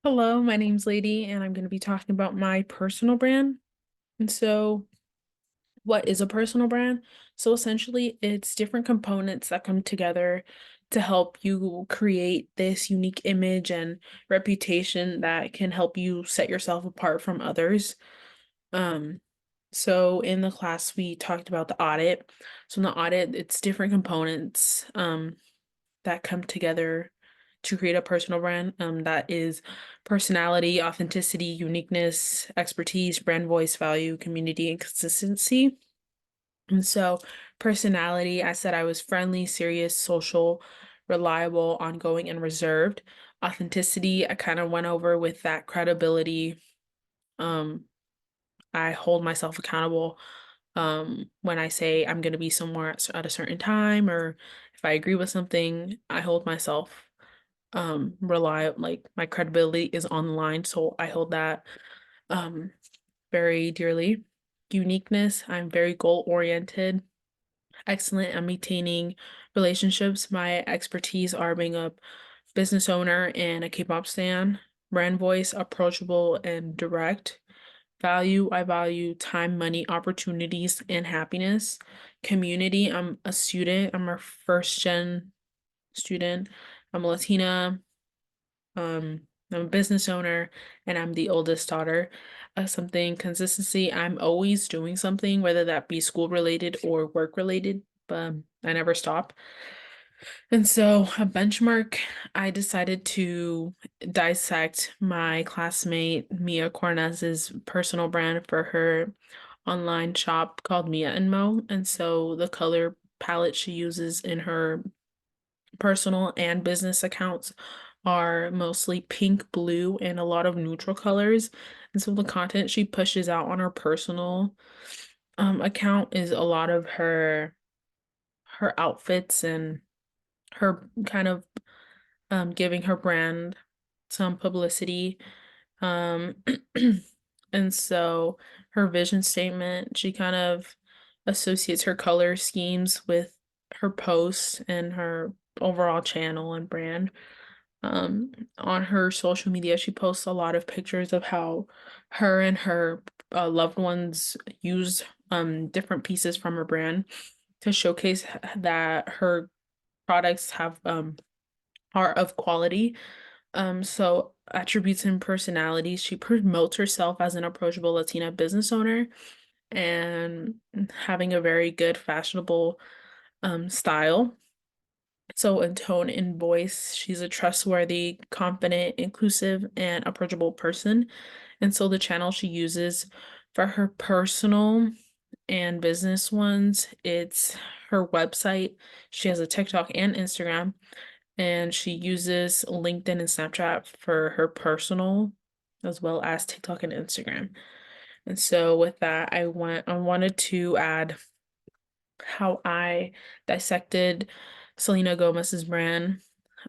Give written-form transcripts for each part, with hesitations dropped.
Hello, my name's Lady, and I'm going to be talking about my personal brand. And so, what is a personal brand? So, essentially, it's different components that come together to help you create this unique image and reputation that can help you set yourself apart from others. Um, so in the class, we talked about the audit. So, in the audit, it's different components. That come together to create a personal brand. That is personality, authenticity, uniqueness, expertise, brand voice, value, community, and consistency. And so, personality, I said I was friendly, serious, social, reliable, ongoing, and reserved. Authenticity, I kind of went over with that credibility. Um, I hold myself accountable when I say I'm going to be somewhere at a certain time, or if I agree with something, I hold myself rely like my credibility is on the line, so I hold that um very dearly. Uniqueness, I'm very goal oriented, excellent at maintaining relationships. My expertise are being a business owner and a K-pop stan. Brand voice, approachable and direct. Value, I value time, money, opportunities, and happiness. Community, I'm a student. I'm a first gen student. I'm a Latina. I'm a business owner and I'm the oldest daughter. Something consistency, I'm always doing something, whether that be school related or work related, but I never stop. And so, a benchmark, I decided to dissect my classmate Mia Cornez's personal brand for her online shop called Mia and Mo. And so, the color palette she uses in her personal and business accounts are mostly pink, blue, and a lot of neutral colors. And so the content she pushes out on her personal account is a lot of her outfits and her kind of giving her brand some publicity. Um and so her vision statement, she kind of associates her color schemes with her posts and her overall channel and brand. On her social media, she posts a lot of pictures of how her and her loved ones use different pieces from her brand to showcase that her products have are of quality. So attributes and personalities. She promotes herself as an approachable Latina business owner and having a very good fashionable style. So, in tone and voice, she's a trustworthy, confident, inclusive, and approachable person. And so, the channel she uses for her personal and business ones, it's her website. She has a TikTok and Instagram, and she uses LinkedIn and Snapchat for her personal, as well as TikTok and Instagram. And so, with that, I wanted to add how I dissected Selena Gomez's brand.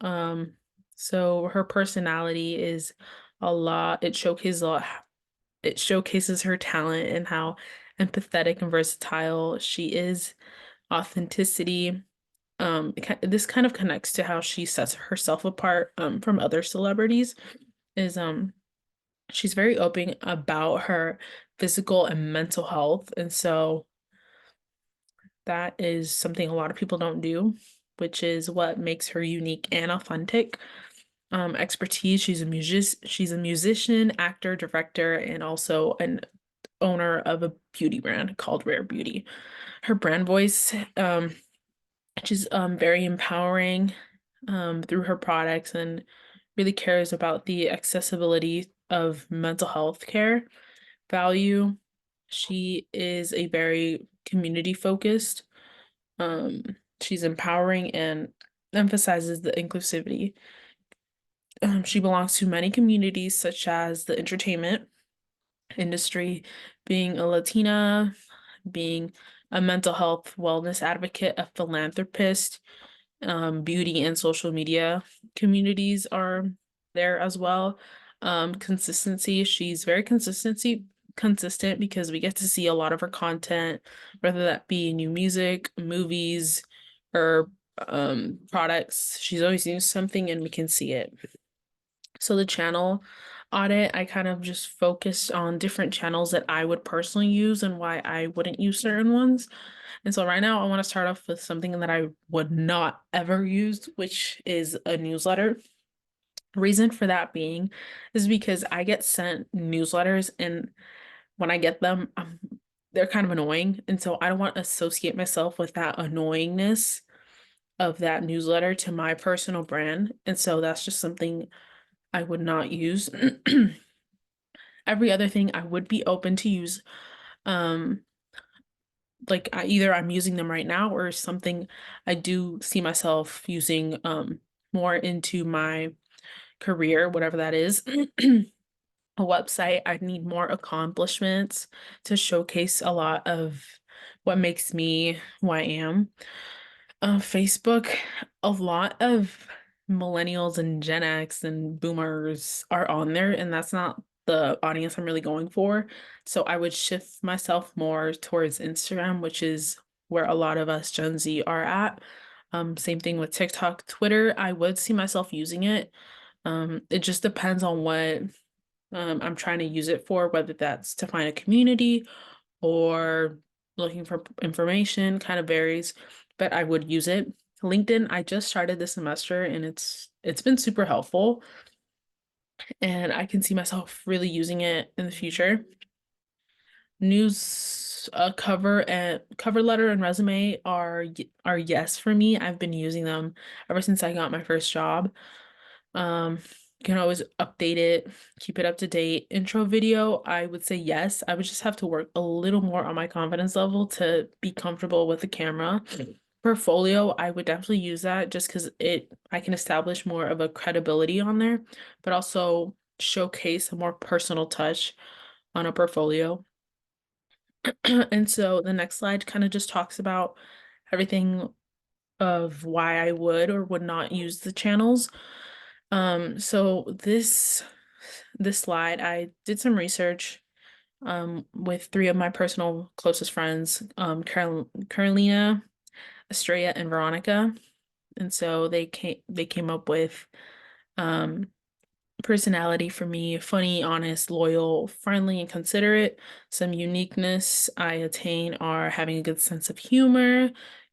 Um, so her personality is a lot, it showcases her talent and how empathetic and versatile she is, authenticity. This kind of connects to how she sets herself apart from other celebrities, is she's very open about her physical and mental health. And so that is something a lot of people don't do, which is what makes her unique and authentic. Expertise, she's a musician, actor, director, and also an owner of a beauty brand called Rare Beauty. Her brand voice, she's very empowering through her products and really cares about the accessibility of mental health care. Value, she is a very community focused. Um, she's empowering and emphasizes the inclusivity. She belongs to many communities, such as the entertainment industry, being a Latina, being a mental health wellness advocate, a philanthropist, beauty and social media communities are there as well. Consistency, she's very consistent because we get to see a lot of her content, whether that be new music, movies, or products. She's always doing something and we can see it. So the channel audit, I kind of just focused on different channels that I would personally use and why I wouldn't use certain ones. And so right now I want to start off with something that I would not ever use, which is a newsletter. Reason for that being is because I get sent newsletters, and when I get them, they're kind of annoying. And so I don't want to associate myself with that annoyingness of that newsletter to my personal brand. And so that's just something I would not use. Every other thing I would be open to use. Um, either I'm using them right now or something I do see myself using more into my career, whatever that is. A website, I need more accomplishments to showcase a lot of what makes me who I am. Facebook, a lot of millennials and Gen X and boomers are on there, and that's not the audience I'm really going for. So I would shift myself more towards Instagram, which is where a lot of us Gen Z are at. Same thing with TikTok, Twitter. I would see myself using it. It just depends on what I'm trying to use it for, whether that's to find a community or looking for information, kind of varies, but I would use it. LinkedIn, I just started this semester and it's been super helpful, and I can see myself really using it in the future. News cover and cover letter and resume are yes for me. I've been using them ever since I got my first job. Um, you can always update it, keep it up to date. Intro video, I would say yes. I would just have to work a little more on my confidence level to be comfortable with the camera. Portfolio, I would definitely use that just because I can establish more of a credibility on there, but also showcase a more personal touch on a portfolio. And so the next slide kind of just talks about everything of why I would or would not use the channels. So this slide, I did some research with three of my personal closest friends, Carolina, Estrella, and Veronica. And so they came up with um personality for me: funny, honest, loyal, friendly, and considerate. Some uniqueness I attain are having a good sense of humor,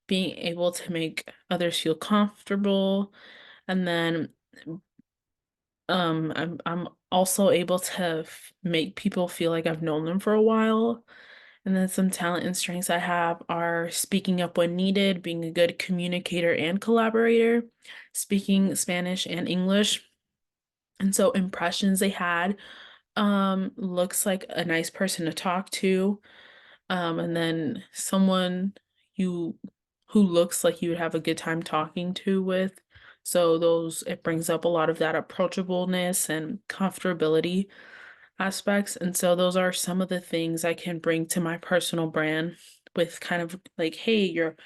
being able to make others feel comfortable, and then I'm also able to make people feel like I've known them for a while. And then some talent and strengths I have are speaking up when needed, being a good communicator and collaborator, speaking Spanish and English. And so impressions they had, looks like a nice person to talk to. And then someone you who looks like you would have a good time talking to with. So it brings up a lot of that approachableness and comfortability aspects. And so those are some of the things I can bring to my personal brand with kind of like, hey, you're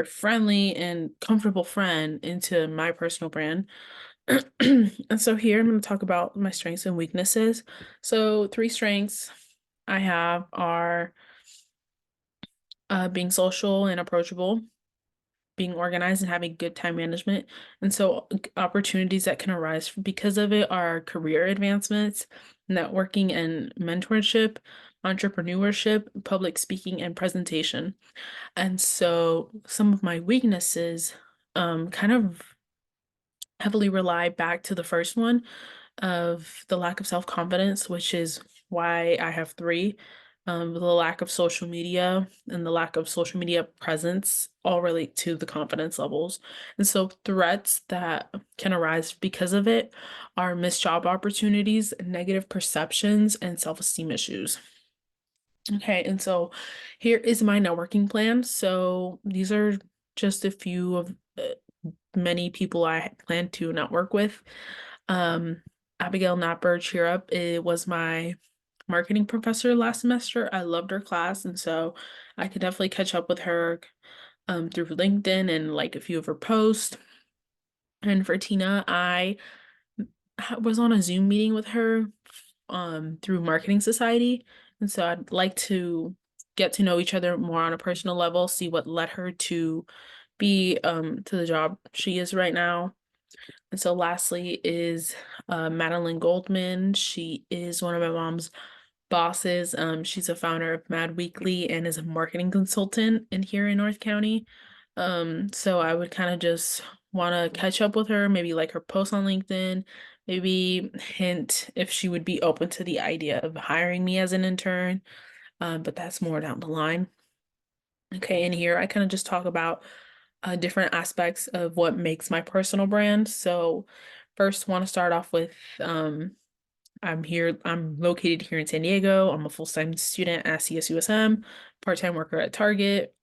friendly and comfortable friend into my personal brand. And so here I'm going to talk about my strengths and weaknesses. So three strengths I have are being social and approachable, being organized and having good time management. And so opportunities that can arise because of it are career advancements, networking and mentorship, entrepreneurship, public speaking, and presentation. And so some of my weaknesses kind of heavily rely back to the first one of the lack of self-confidence, which is why I have three. The lack of social media and the lack of social media presence all relate to the confidence levels. And so threats that can arise because of it are missed job opportunities, negative perceptions, and self-esteem issues. Okay, and so here is my networking plan. So these are just a few of many people I plan to network with. Um, Abigail Napper Cheer Up, it was my marketing professor last semester. I loved her class, and so I could definitely catch up with her through LinkedIn and like a few of her posts. And for Tina, I was on a Zoom meeting with her through Marketing Society, and so I'd like to get to know each other more on a personal level, see what led her to be to the job she is right now. And so lastly is Madeline Goldman. She is one of my mom's bosses. She's a founder of Mad Weekly and is a marketing consultant in here in North County. So I would kind of just want to catch up with her, maybe like her post on LinkedIn, maybe hint if she would be open to the idea of hiring me as an intern. But that's more down the line. Okay, and here I kind of just talk about different aspects of what makes my personal brand. So first want to start off with I'm located here in San Diego. I'm a full-time student at CSUSM, part-time worker at Target.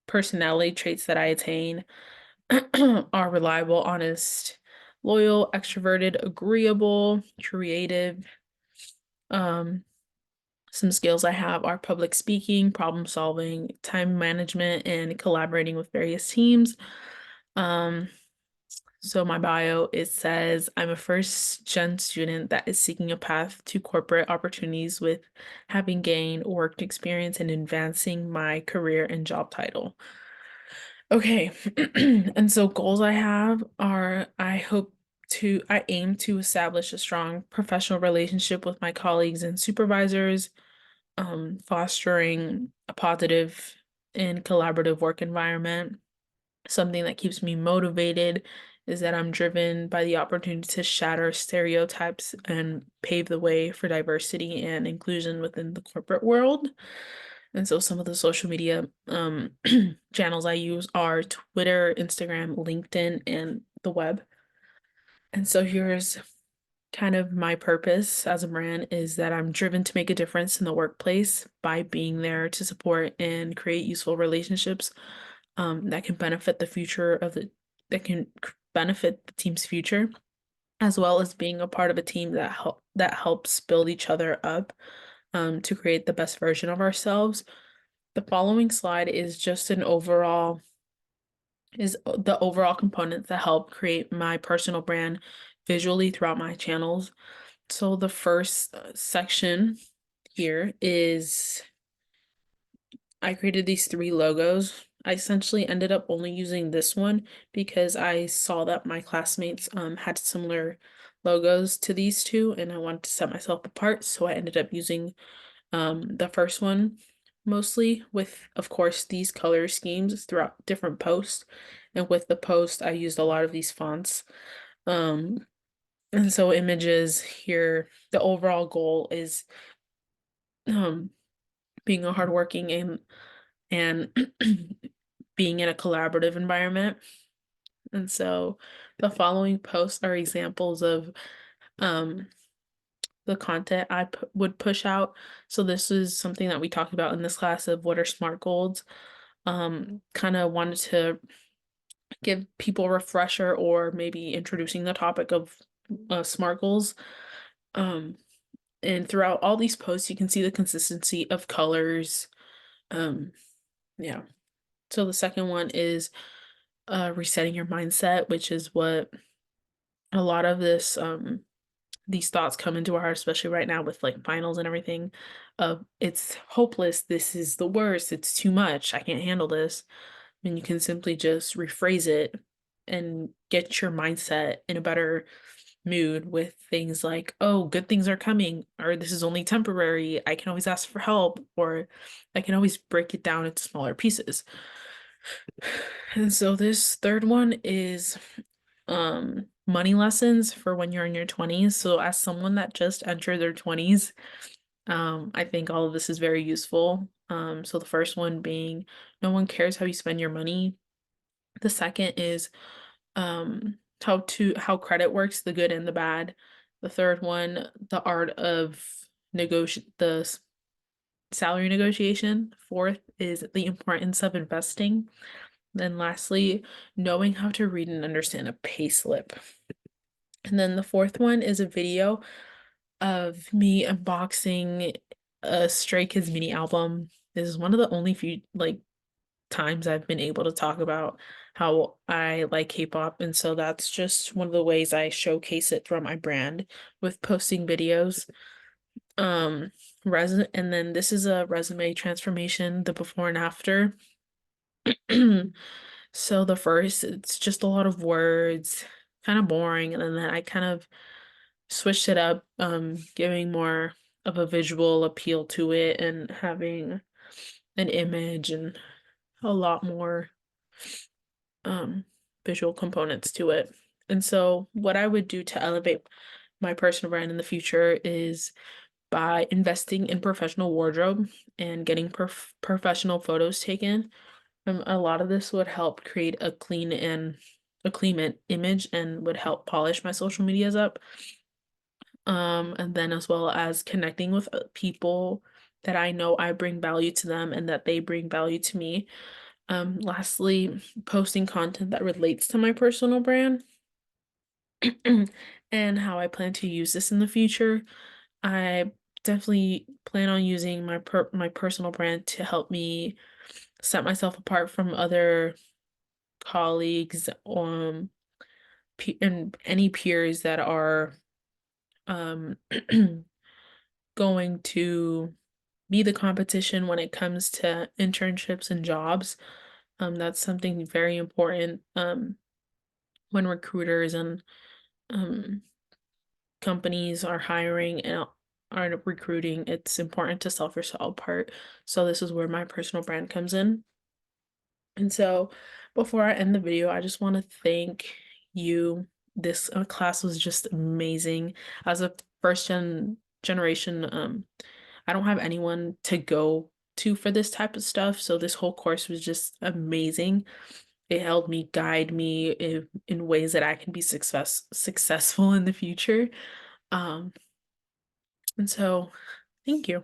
Personality traits that I attain are reliable, honest, loyal, extroverted, agreeable, creative. Um, some skills I have are public speaking, problem solving, time management, and collaborating with various teams. Um, So my bio, it says I'm a first gen student that is seeking a path to corporate opportunities with having gained work experience and advancing my career and job title. Okay. And so goals I have are I aim to establish a strong professional relationship with my colleagues and supervisors, fostering a positive and collaborative work environment. Something that keeps me motivated is that I'm driven by the opportunity to shatter stereotypes and pave the way for diversity and inclusion within the corporate world. And so some of the social media channels I use are Twitter, Instagram, LinkedIn, and the web. And so here's kind of my purpose as a brand is that I'm driven to make a difference in the workplace by being there to support and create useful relationships that can benefit the future of the that can benefit the team's future, as well as being a part of a team that helps build each other up to create the best version of ourselves. The following slide is just an overall is the overall components that help create my personal brand visually throughout my channels. So the first section here is I created these three logos. I essentially ended up only using this one because I saw that my classmates had similar logos to these two and I wanted to set myself apart. So I ended up using the first one mostly with, of course, these color schemes throughout different posts. And with the post, I used a lot of these fonts. Um, and so images here, the overall goal is um, being a hardworking and being in a collaborative environment. And so the following posts are examples of um, the content would push out. So this is something that we talked about in this class of what are SMART goals. Kind of wanted to give people a refresher or maybe introducing the topic of SMART goals. Um, and throughout all these posts, you can see the consistency of colors. Um, yeah. So the second one is resetting your mindset, which is what a lot of these thoughts come into our heart, especially right now with like finals and everything. Of it's hopeless, this is the worst, it's too much, I can't handle this. And you can simply just rephrase it and get your mindset in a better mood with things like, oh, good things are coming, or this is only temporary, I can always ask for help, or I can always break it down into smaller pieces. And so this third one is money lessons for when you're in your 20s. So as someone that just entered their 20s, I think all of this is very useful. So the first one being no one cares how you spend your money. The second is how credit works, the good and the bad. The third one, the art of salary negotiation. Fourth is the importance of investing. Then lastly, knowing how to read and understand a pay slip. And then the fourth one is a video of me unboxing a Stray Kids mini album. This is one of the only few like times I've been able to talk about how I like K-pop, and so that's just one of the ways I showcase it throughout my brand with posting videos. Um, and then this is a resume transformation, the before and after. So the first, it's just a lot of words, kind of boring, and then I kind of switched it up, giving more of a visual appeal to it and having an image and a lot more um visual components to it. And so what I would do to elevate my personal brand in the future is by investing in professional wardrobe and getting professional photos taken. A lot of this would help create a clean image and would help polish my social medias up. And then as well as connecting with people that I know I bring value to them and that they bring value to me. Lastly, posting content that relates to my personal brand and how I plan to use this in the future. I definitely plan on using my personal brand to help me set myself apart from other colleagues, and any peers that are um going to be the competition when it comes to internships and jobs. That's something very important when recruiters and um companies are hiring and are recruiting. It's important to self yourself apart. So this is where my personal brand comes in. And so before I end the video, I just want to thank you. This class was just amazing. As a generation, I don't have anyone to go to for this type of stuff. So this whole course was just amazing. It helped me guide me in ways that I can be successful in the future. Um, and so thank you.